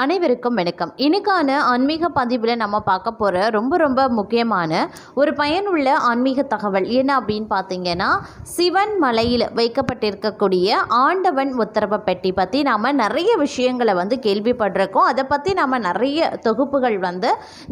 அனைவருக்கும் வணக்கம். இன்னைக்கான ஆன்மீக பதிவில் நம்ம பார்க்க போகிற ரொம்ப முக்கியமான ஒரு பயனுள்ள ஆன்மீக தகவல் என்ன அப்படின்னு பார்த்தீங்கன்னா, சிவன் மலையில் வைக்கப்பட்டிருக்கக்கூடிய ஆண்டவன் உத்தரவு பெட்டி பற்றி நாம் நிறைய விஷயங்களை கேள்விப்பட்டிருக்கோம். அதை பற்றி நாம் நிறைய தொகுப்புகள்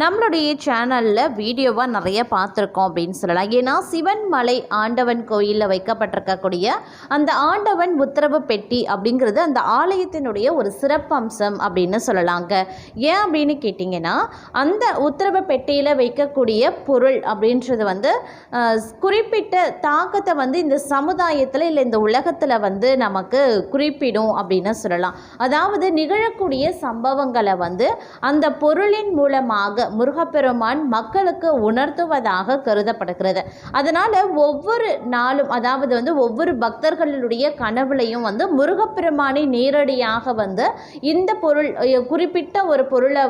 நம்மளுடைய சேனலில் வீடியோவாக நிறைய பார்த்துருக்கோம் அப்படின்னு சொல்லலாம். ஏன்னா சிவன் மலை ஆண்டவன் கோயிலில் வைக்கப்பட்டிருக்கக்கூடிய அந்த ஆண்டவன் உத்தரவு பெட்டி அப்படிங்கிறது அந்த ஆலயத்தினுடைய ஒரு சிறப்பம்சம் அப்படின்னு சொல்லலாங்க. ஏன் அப்படின்னு கேட்டிங்கன்னா, அந்த உத்தரவு பெட்டியில் வைக்கக்கூடிய பொருள் அப்படின்றது குறிப்பிட்ட தாக்கத்தை இந்த சமுதாயத்தில் இல்லை இந்த உலகத்தில் நமக்கு குறிப்பிடும் அப்படின்னு சொல்லலாம். அதாவது நிகழக்கூடிய சம்பவங்களை அந்த பொருளின் மூலமாக முருகப்பெருமான் மக்களுக்கு உணர்த்துவதாக கருதப்படுகிறது. அதனால் ஒவ்வொரு நாளும் அதாவது ஒவ்வொரு பக்தர்களுடைய கனவுலையும் முருகப்பெருமானை நேரடியாக இந்த பொருள் குறிப்பிட்ட ஒரு பொருளை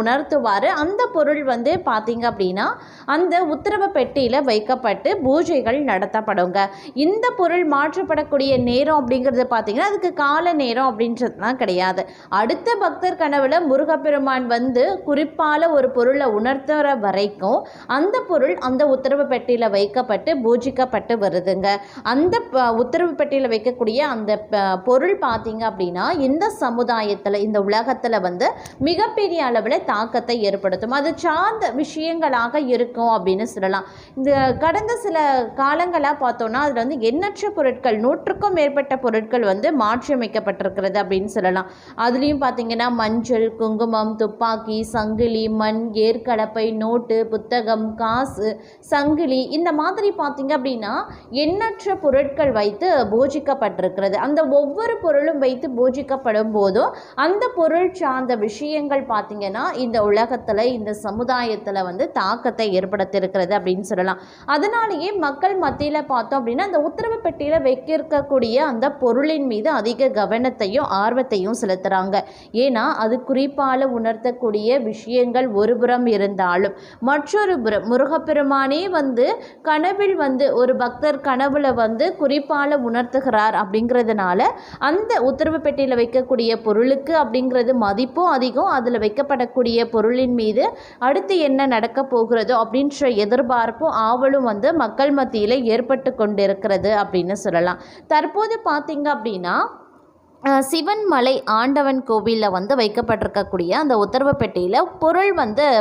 உணர்த்துவார். அந்த பொருள் பார்த்தீங்க அப்படின்னா அந்த உத்தரவு பெட்டியில் வைக்கப்பட்டு பூஜைகள் நடத்தப்படுங்க. இந்த பொருள் மாற்றப்படக்கூடிய நேரம் அப்படிங்கிறது பார்த்தீங்கன்னா அதுக்கு கால நேரம் அப்படின்றதுலாம் கிடையாது. அடுத்த பக்தர் கனவுல முருகப்பெருமான் குறிப்பால ஒரு பொருளை உணர்த்துற வரைக்கும் அந்த பொருள் அந்த உத்தரவு பெட்டியில் வைக்கப்பட்டு பூஜிக்கப்பட்டு வருதுங்க. அந்த உத்தரவு பெட்டியில் வைக்கக்கூடிய அந்த பொருள் பார்த்தீங்க அப்படின்னா இந்த சமுதாயத்தில் இந்த உலகத்தில் மிகப்பெரிய அளவில் தாக்கத்தை ஏற்படுத்தும். அது சார்ந்த விஷயங்களாக இருக்கும் அப்படின்னு சொல்லலாம். இந்த கடந்த சில காலங்களாக பார்த்தோன்னா அதில் எண்ணற்ற பொருட்கள் 100க்கும் மேற்பட்ட பொருட்கள் மாற்றியமைக்கப்பட்டிருக்கிறது அப்படின்னு சொல்லலாம். அதுலேயும் பார்த்தீங்கன்னா மஞ்சள், குங்குமம், துப்பாக்கி, சங்கிலி, மண், ஏற்கலப்பை, நோட்டு, புத்தகம், காசு, சங்கிலி இந்த மாதிரி பார்த்தீங்க அப்படின்னா எண்ணற்ற பொருட்கள் வைத்து பூஜிக்கப்பட்டிருக்கிறது. அந்த ஒவ்வொரு பொருளும் வைத்து பூஜிக்கப்படும் போதும் அந்த பொருள் சார்ந்த விஷயங்கள் பார்த்தீங்கன்னா இந்த உலகத்தில் இந்த சமுதாயத்தில் தாக்கத்தை ஏற்படுத்தியிருக்கிறது அப்படின்னு சொல்லலாம். அதனாலேயே மக்கள் மத்தியில் பார்த்தோம் அப்படின்னா அந்த உத்தரவு பெட்டியில் வைக்கிருக்கக்கூடிய அந்த பொருளின் மீது அதிக கவனத்தையும் ஆர்வத்தையும் செலுத்துகிறாங்க. ஏன்னா அது குறிப்பால் உணர்த்தக்கூடிய விஷயங்கள் ஒருபுறம் இருந்தாலும் மற்றொரு புறம் முருகப்பெருமானே கனவில் ஒரு பக்தர் கனவுல குறிப்பால் உணர்த்துகிறார் அப்படிங்கிறதுனால அந்த உத்தரவு பெட்டியில் வைக்கக்கூடிய பொருளுக்கு அப்படிங்கிறது மதிப்பும் அதிகம். அதில் வைக்கப்படக்கூடிய பொருளின் மீது அடுத்து என்ன நடக்க போகிறதோ அப்படின்ற எதிர்பார்ப்பும் ஆவலும் மக்கள் மத்தியில் ஏற்பட்டு கொண்டிருக்கிறது அப்படின்னு சொல்லலாம். தற்போது பார்த்தீங்க அப்படின்னா சிவன் மலை ஆண்டவன் கோவிலில் வைக்கப்பட்டிருக்கக்கூடிய அந்த உத்தரவு பெட்டியில் பொருள்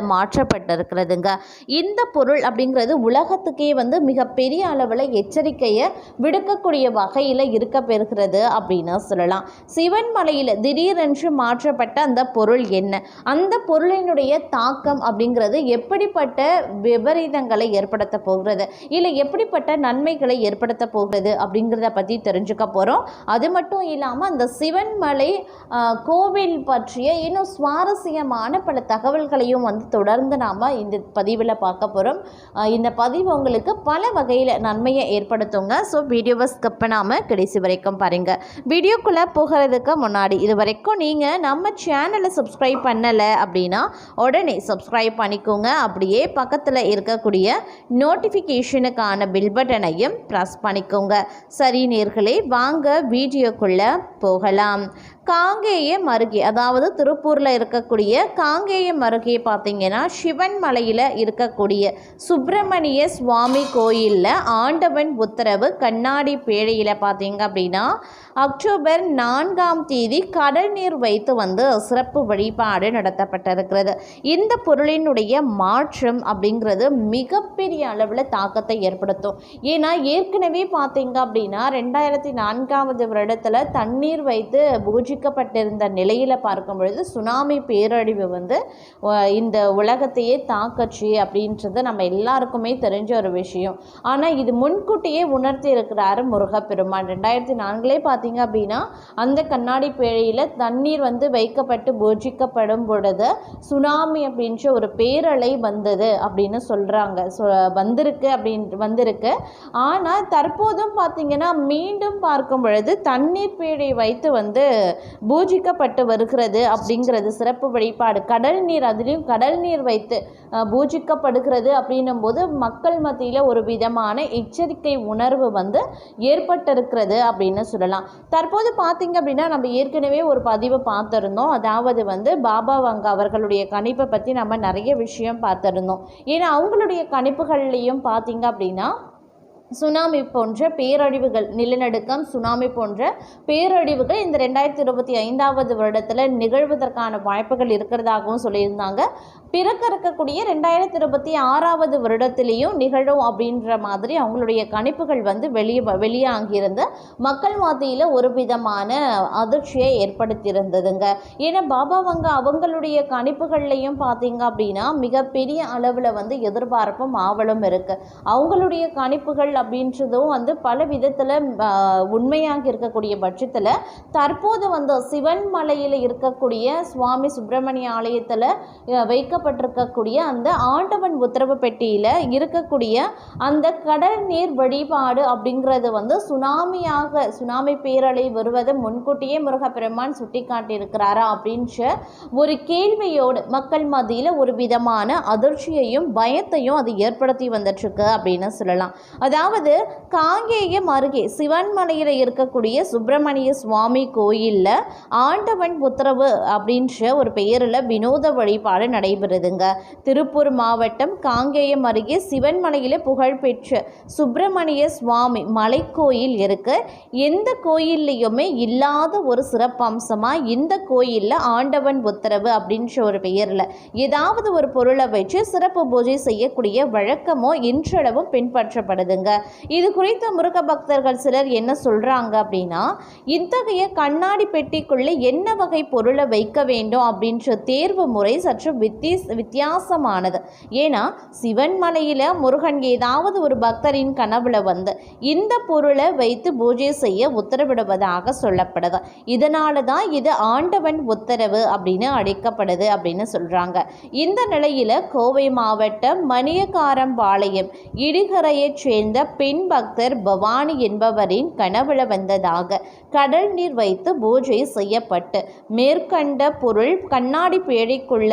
மாற்றப்பட்டிருக்கிறதுங்க. இந்த பொருள் அப்படிங்கிறது உலகத்துக்கே மிகப்பெரிய அளவில் எச்சரிக்கையை விடுக்கக்கூடிய வகையில் இருக்க பெறுகிறது அப்படின்னு சொல்லலாம். சிவன் மலையில் திடீரென்று மாற்றப்பட்ட அந்த பொருள் என்ன, அந்த பொருளினுடைய தாக்கம் அப்படிங்கிறது எப்படிப்பட்ட விபரீதங்களை ஏற்படுத்த போகிறது, இல்லை எப்படிப்பட்ட நன்மைகளை ஏற்படுத்த போகிறது அப்படிங்கிறத பற்றி தெரிஞ்சுக்க போகிறோம். அது மட்டும் இல்லாமல் அந்த சிவன்மலை கோவில் பற்றிய இன்னும் சுவாரஸ்யமான பல தகவல்களையும் தொடர்ந்து நாம் இந்த பதிவில் பார்க்க போகிறோம். இந்த பதிவு உங்களுக்கு பல வகையில் நன்மையை ஏற்படுத்துங்க. ஸோ வீடியோவை ஸ்கிப் பண்ணாமல் கடைசி வரைக்கும் பாருங்கள். வீடியோக்குள்ளே போகிறதுக்கு முன்னாடி இது வரைக்கும் நீங்கள் நம்ம சேனலை சப்ஸ்கிரைப் பண்ணலை அப்படின்னா உடனே சப்ஸ்கிரைப் பண்ணிக்கோங்க. அப்படியே பக்கத்தில் இருக்கக்கூடிய நோட்டிஃபிகேஷனுக்கான பில் பட்டனையும் ப்ரெஸ் பண்ணிக்கோங்க. சரி நேர்களே, வாங்க வீடியோக்குள்ளே போகலாம். காங்கேயம் அருகே, அதாவது திருப்பூரில் இருக்கக்கூடிய காங்கேயம் அருகே பார்த்தீங்கன்னா சிவன் மலையில் இருக்கக்கூடிய சுப்பிரமணிய சுவாமி கோயிலில் ஆண்டவன் உத்தரவு கண்ணாடி பேழையில் பார்த்தீங்க அப்படின்னா அக்டோபர் 4ஆம் தேதி கடல் நீர் வைத்து சிறப்பு வழிபாடு நடத்தப்பட்டிருக்கிறது. இந்த பொருளினுடைய மாற்றம் அப்படிங்கிறது மிகப்பெரிய அளவில் தாக்கத்தை ஏற்படுத்தும். ஏன்னா ஏற்கனவே பார்த்தீங்க அப்படின்னா 2004ஆவது வருடத்தில் தண்ணீர் வைத்து பூஜிக்கப்பட்டிருந்த நிலையில் பார்க்கும் பொழுது சுனாமி பேரழிவு இந்த உலகத்தையே தாக்கச்சு அப்படின்றது நம்ம எல்லாருக்குமே தெரிஞ்ச ஒரு விஷயம். ஆனால் இது முன்கூட்டியே உணர்த்தி இருக்கிறாரு முருகப்பெருமான். 2004 பார்த்தீங்க அப்படின்னா அந்த கண்ணாடி பேழையில் தண்ணீர் வைக்கப்பட்டு பூஜிக்கப்படும் பொழுது சுனாமி அப்படின்ற ஒரு பேரலை வந்தது அப்படின்னு சொல்கிறாங்க. வந்திருக்கு. ஆனால் தற்போதும் பார்த்தீங்கன்னா மீண்டும் பார்க்கும் பொழுது தண்ணீர் பேழை வைத்து பூஜிக்கப்பட்டு வருகிறது அப்படிங்கிறது சிறப்பு வழிபாடு. கடல் நீர், அதிலையும் கடல் நீர் வைத்து பூஜிக்கப்படுகிறது அப்படின்னும் போது மக்கள் மத்தியில் ஒரு விதமான எச்சரிக்கை உணர்வு ஏற்பட்டிருக்கிறது அப்படின்னு சொல்லலாம். தற்போது பார்த்தீங்க அப்படின்னா நம்ம ஏற்கனவே ஒரு பதிவை பார்த்துருந்தோம். அதாவது பாபா வங்க அவர்களுடைய கணிப்பை பற்றி நம்ம நிறைய விஷயம் பார்த்துருந்தோம். ஏன்னா அவங்களுடைய கணிப்புகள்லையும் பார்த்தீங்க அப்படின்னா சுனாமி போன்ற பேரழிவுகள், நிலநடுக்கம், சுனாமி போன்ற பேரழிவுகள் இந்த 2025 வருடத்தில் நிகழ்வதற்கான வாய்ப்புகள் இருக்கிறதாகவும் சொல்லியிருந்தாங்க. பிறக்க இருக்கக்கூடிய 2026 வருடத்திலையும் நிகழும் அப்படின்ற மாதிரி அவங்களுடைய கணிப்புகள் வெளியாகியிருந்த மக்கள் மத்தியில் ஒரு விதமான அதிர்ச்சியை ஏற்படுத்தியிருந்ததுங்க. ஏன்னா பாபா வங்க அவங்களுடைய கணிப்புகள்லையும் பார்த்தீங்க அப்படின்னா மிகப்பெரிய அளவில் எதிர்பார்ப்பும் ஆவலும் இருக்குது. அவங்களுடைய கணிப்புகள் அப்படின்றதும் பல விதத்தில் உண்மையாக இருக்கக்கூடிய பட்சத்தில் தற்போது சிவன் மலையில் இருக்கக்கூடிய சுவாமி சுப்பிரமணிய ஆலயத்தில் வைக்கப்பட்டிருக்கக்கூடிய அந்த ஆண்டவன் உத்தரவு பெட்டியில் இருக்கக்கூடிய அந்த கடல் நீர் வழிபாடு அப்படிங்கிறது சுனாமி பேரலை வருவதை முன்கூட்டியே முருகப்பெருமான் சுட்டி காட்டியிருக்கிறாரா அப்படின்ற ஒரு கேள்வியோடு மக்கள் மத்தியில் ஒரு விதமான அதிர்ச்சியையும் பயத்தையும் அது ஏற்படுத்தி வந்துட்டுருக்கு அப்படின்னு சொல்லலாம். அதாவது காங்கேயம் அருகே சிவன்மலையில் இருக்கக்கூடிய சுப்பிரமணிய சுவாமி கோயிலில் ஆண்டவன் உத்தரவு அப்படின்ற ஒரு பெயரில் வினோத வழிபாடு நடைபெறுதுங்க. திருப்பூர் மாவட்டம் காங்கேயம் அருகே சிவன்மலையில் புகழ்பெற்ற சுப்பிரமணிய சுவாமி மலைக்கோயில் இருக்கு. எந்த கோயில்லையுமே இல்லாத ஒரு சிறப்பம்சமாக இந்த கோயிலில் ஆண்டவன் உத்தரவு அப்படின்ற ஒரு பெயரில் ஏதாவது ஒரு பொருளை வச்சு சிறப்பு பூஜை செய்யக்கூடிய வழக்கமோ இன்றளவும் பின்பற்றப்படுதுங்க. இது குறித்த முருக பக்தர்கள் சிலர் என்ன சொல்றாங்க அப்படின்னா, இத்தகைய கண்ணாடி பெட்டிக்குள்ள என்ன வகை பொருளை வைக்க வேண்டும் அப்படின்ற தேர்வு முறை சற்று வித்தியாசமானது. ஏன்னா சிவன் மலையில முருகன் ஏதாவது ஒரு பக்தரின் கனவுல இந்த பொருளை வைத்து பூஜை செய்ய உத்தரவிடுவதாக சொல்லப்படுது. இதனால தான் இது ஆண்டவன் உத்தரவு அப்படின்னு அழைக்கப்படுது அப்படின்னு சொல்றாங்க. இந்த நிலையில கோவை மாவட்டம் மணியக்காரம்பாளையம் இடிகரையைச் சேர்ந்த பெண் பக்தர் பவானி என்பவரின் கனவுல வந்ததாக கடல் நீர் வைத்து பூஜை செய்யப்பட்டு மேற்கண்ட பொருள் கண்ணாடி பேழைக்குள்ள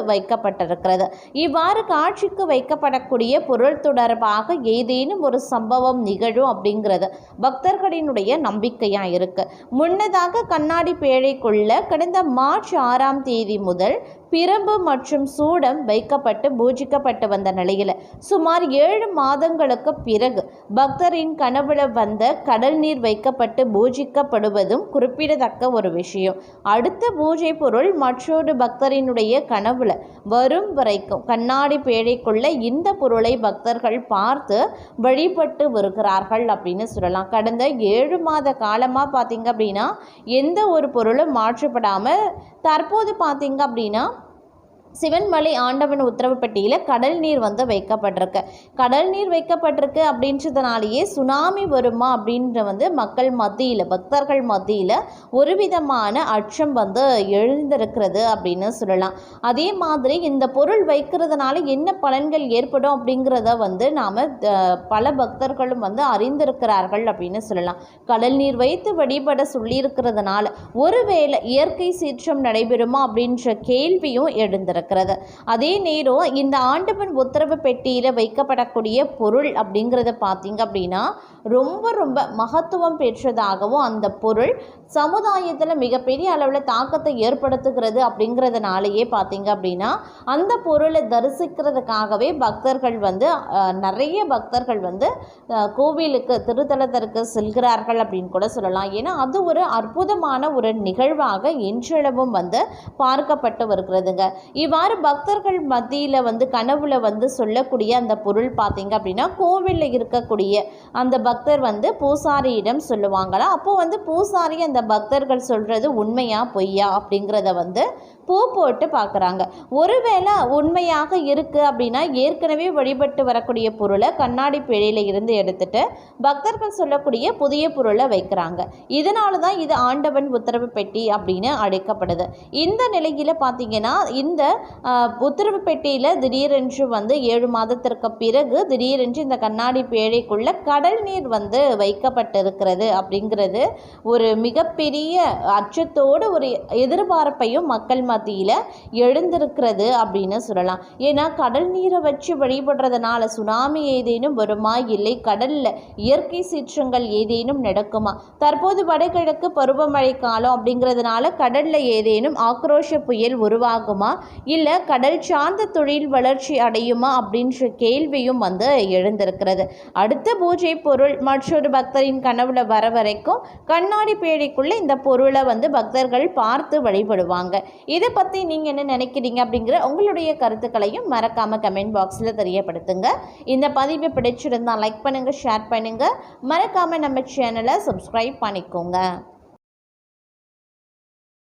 வைக்கப்பட்டிருக்கிறது. இவ்வாறு காட்சிக்கு வைக்கப்படக்கூடிய பொருள் தொடர்பாக ஏதேனும் ஒரு சம்பவம் நிகழும் அப்படிங்கிறது பக்தர்களினுடைய நம்பிக்கையா இருக்கு. முன்னதாக கண்ணாடி பேழைக்குள்ள கடந்த மார்ச் 6ஆம் தேதி முதல் பிரம்பு மற்றும் சூடம் வைக்கப்பட்டு பூஜிக்கப்பட்டு வந்த நிலையில் சுமார் 7 மாதங்களுக்கு பிறகு பக்தரின் கனவுல கடல் நீர் வைக்கப்பட்டு பூஜிக்கப்படுவதும் குறிப்பிடத்தக்க ஒரு விஷயம். அடுத்த பூஜை பொருள் மற்றொரு பக்தரினுடைய கனவுல வரும் வரைக்கும் கண்ணாடி பேழைக்குள்ள இந்த பொருளை பக்தர்கள் பார்த்து வழிபட்டு வருகிறார்கள் அப்படின்னு சொல்லலாம். கடந்த 7 மாத காலமாக பார்த்தீங்க அப்படின்னா எந்த ஒரு பொருளும் மாற்றப்படாமல் தற்போது பார்த்தீங்க அப்படின்னா சிவன்மலை ஆண்டவன் உத்தரவு பெட்டியில் கடல் நீர் வைக்கப்பட்டிருக்கு. கடல் நீர் வைக்கப்பட்டிருக்கு அப்படின்றதுனாலேயே சுனாமி வருமா அப்படின்ற மக்கள் மத்தியில், பக்தர்கள் மத்தியில் ஒரு விதமான அச்சம் எழுந்திருக்கிறது அப்படின்னு சொல்லலாம். அதே மாதிரி இந்த பொருள் வைக்கிறதுனால என்ன பலன்கள் ஏற்படும் அப்படிங்கிறத நாம் பல பக்தர்களும் அறிந்திருக்கிறார்கள் அப்படின்னு சொல்லலாம். கடல் நீர் வைத்து வழிபட சொல்லியிருக்கிறதுனால ஒருவேளை இயற்கை சீற்றம் நடைபெறுமா அப்படின்ற கேள்வியும் எழுந்திருக்கு. அதே நேரம் இந்த ஆண்டவன் உத்தரவு பெட்டியில் வைக்கப்படக்கூடிய பொருள் அப்படிங்கிறத பார்த்தீங்க அப்படின்னா ரொம்ப ரொம்ப மகத்துவம் பெற்றதாகவும் அந்த பொருள் சமுதாயத்தில் மிகப்பெரிய அளவில் தாக்கத்தை ஏற்படுத்துகிறது அப்படிங்கிறதுனாலேயே பார்த்தீங்க அப்படின்னா அந்த பொருளை தரிசிக்கிறதுக்காகவே பக்தர்கள் நிறைய பக்தர்கள் கோவிலுக்கு திருத்தலத்திற்கு செல்கிறார்கள் அப்படின்னு கூட சொல்லலாம். ஏன்னா அது ஒரு அற்புதமான ஒரு நிகழ்வாக இன்றளவும் பார்க்கப்பட்டு வருகிறதுங்க. இவ்வாறு பக்தர்கள் மத்தியில் கனவுல சொல்லக்கூடிய அந்த பொருள் பார்த்தீங்க அப்படின்னா கோவிலில் இருக்கக்கூடிய அந்த பக்தர் பூசாரியிடம் சொல்லுவாங்களா. அப்போ பூசாரி அந்த பக்தர்கள் சொல்றது உண்மையா பொய்யா அப்படிங்கிறத பூ போட்டு பார்க்குறாங்க. ஒருவேளை உண்மையாக இருக்குது அப்படின்னா ஏற்கனவே வழிபட்டு வரக்கூடிய பொருளை கண்ணாடி பேழையில் இருந்து எடுத்துட்டு பக்தர்கள் சொல்லக்கூடிய புதிய பொருளை வைக்கிறாங்க. இதனால தான் இது ஆண்டவன் உத்தரவு பெட்டி அப்படின்னு அழைக்கப்படுது. இந்த நிலையில் பார்த்தீங்கன்னா இந்த உத்தரவு பெட்டியில் திடீரென்று வந்து 7 மாதத்திற்கு பிறகு திடீரென்று இந்த கண்ணாடி பேழைக்குள்ள கடல் நீர் வந்து வைக்கப்பட்டிருக்கிறது அப்படிங்கிறது ஒரு மிகப்பெரிய அச்சத்தோடு ஒரு எதிர்பார்ப்பையும் மக்கள் மத்தியில் எழுந்திருக்கிறது அப்படின்னு சொல்லலாம். ஏன்னா கடல் நீரை வச்சு வழிபடுறதுனால சுனாமி ஏதேனும் வருமா, இல்லை கடலில் இயற்கை சீற்றங்கள் ஏதேனும் நடக்குமா, தற்போது வடகிழக்கு பருவமழை காலம் அப்படிங்கிறதுனால கடலில் ஏதேனும் ஆக்ரோஷ புயல் உருவாகுமா, இல்லை கடல் சார்ந்த தொழில் வளர்ச்சி அடையுமா அப்படின்ற கேள்வியும் வந்து எழுந்திருக்கிறது. அடுத்த பூஜை பொருள் மற்றொரு பக்தரின் கனவுல வர வரைக்கும் கண்ணாடி பேழைக்குள்ள இந்த பொருளை வந்து பக்தர்கள் பார்த்து வழிபடுவாங்க. இதை பற்றி நீங்கள் என்ன நினைக்கிறீங்க அப்படிங்கிற உங்களுடைய கருத்துக்களையும் மறக்காமல் கமெண்ட் பாக்ஸில் தெரியப்படுத்துங்க. இந்த பதிவை பிடிச்சிருந்தால் லைக் பண்ணுங்கள், ஷேர் பண்ணுங்கள், மறக்காமல் நம்ம சேனலை சப்ஸ்கிரைப் பண்ணிக்கோங்க.